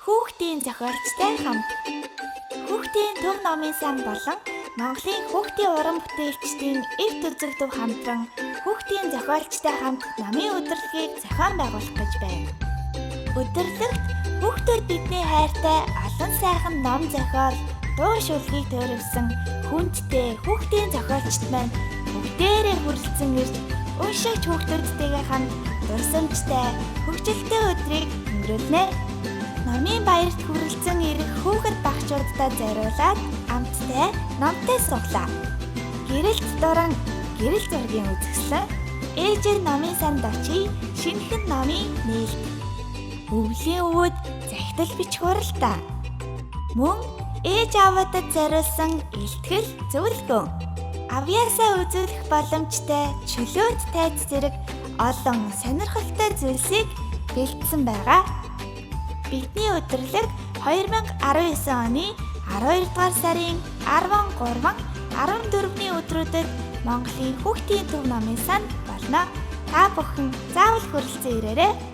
Хүүхдийн зохиолчтой хамт. Хүүхдийн төв номын сан болон Монголын хүүхдийн уран бүтээлчдийн эвт үзэг төв хамтран хүүхдийн зохиолчтой хамт намын удирдлагыг зохион байгуулах гэж байна. Удирдлагт хүүхдүүд бидний хайртай олон сайхан ном зохиол, дуу шүлгийг тойрвсон хүндтэй хүүхдийн зохиолчд маань бүгдээрээ хүрэлцэн ирж уншигч хүүхдүүдтэйгээ хамт дурсамжтай, хөгжилтэй өдрийг өнгөрүүлнэ. Номын баярт хүрэлцэн ирэх хүүхэд багчуудтай зориулаад амттай, номтой суглаа. Гэрэлт дуран, гэрэл зургийн үзэсгэлэн, ээжээ номын санд очие, шинэхэн номын нээлт. Өвлийн өвөд захидал бичих хуралдаа. Мөн ээж аваадад зориулсан илтгэл зөвлөгөө. Авьяасаа үзүүлэх боломжтой чөлөөт тайз зэрэг олон сонирхолтой зүйлсийг бэлдсэн байгаа. Бидний удирдлага 2019 оны 12 дугаар сарын 13, 14-ний өдрүүдэд Монголын хүүхдийн төв номын санд болно. Та бүхэн заавал хүрэлцэн ирээрэй.